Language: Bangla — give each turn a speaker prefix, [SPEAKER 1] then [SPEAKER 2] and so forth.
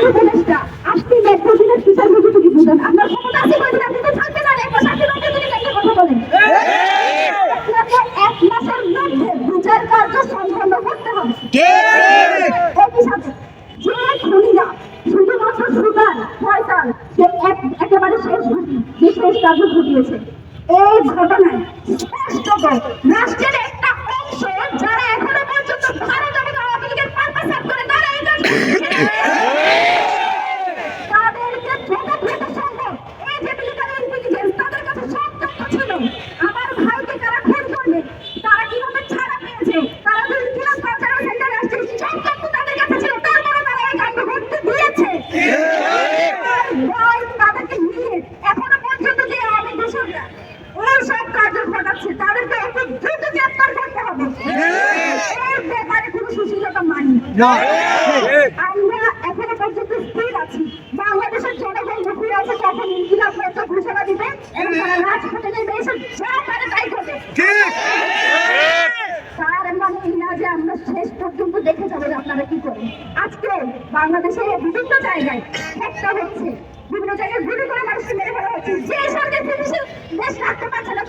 [SPEAKER 1] উপদেষ্টা আপনি মেট্রোপলিটন বিচারপতি কি বুঝেন? আপনার ক্ষমতা আছে বলে আপনি তো থাকতে না এক মাস আপনি মধ্যে যদি একটা কথা বলেন এক মাসের মধ্যে বিচার কার্য সম্পন্ন করতে হবে। একই সাথে যে খুনিরা শুধুমাত্র সুগার ফয়সাল সে একেবারে শেষ ঘটি যে শেষ কার্য ঘটিয়েছে এই ঘটনায় স্পষ্টত রাষ্ট্রের একটা অংশ যারা এখনো পর্যন্ত ভারত এবং আওয়ামী লীগের পারপাস করে তারা এই কাজ তাদেরকে যতটুকু সম্ভব এই যে মিলিটারি ইন্টেলিজেন্স তাদের কাছে সব তথ্য ছিল আমার ভাইকে কারা খুন করবে তারা কিভাবে ছাড়া পেয়েছে তারা যদি কিনা কালচারাল সেন্টারে আসছে সব তথ্য তাদের কাছে ছিল তারপরে তারা এই কাণ্ড করতে দিয়েছে। ভয় তাদেরকে নিয়ে এখনো পর্যন্ত যে আওয়ামী দোষররা ওই সব কার্য ঘটাচ্ছে তাদেরকে একটু দ্রুত গ্রেপ্তার করতে হবে। এর ব্যাপারে কোনো সুশীলতা মানি আমরা এখনো পর্যন্ত স্থির আছি বাংলাদেশের জনগণ মুখিয়ে আছে কখন ইনকিলাব হচ্ছে ঘোষণা দিবে এবং তারা রাজপথে নেমে এসে যা পারে তাই করবে। তার মানে এই না যে আমরা শেষ পর্যন্ত দেখে যাবো যে আপনারা কি করেন। আজকে বাংলাদেশে বিভিন্ন জায়গায় হত্যা হচ্ছে বিভিন্ন জায়গায় গুলি করে মানুষকে মেরে ফেলা হচ্ছে যে সরকার পুলিশের দেশ রাখতে পারছে না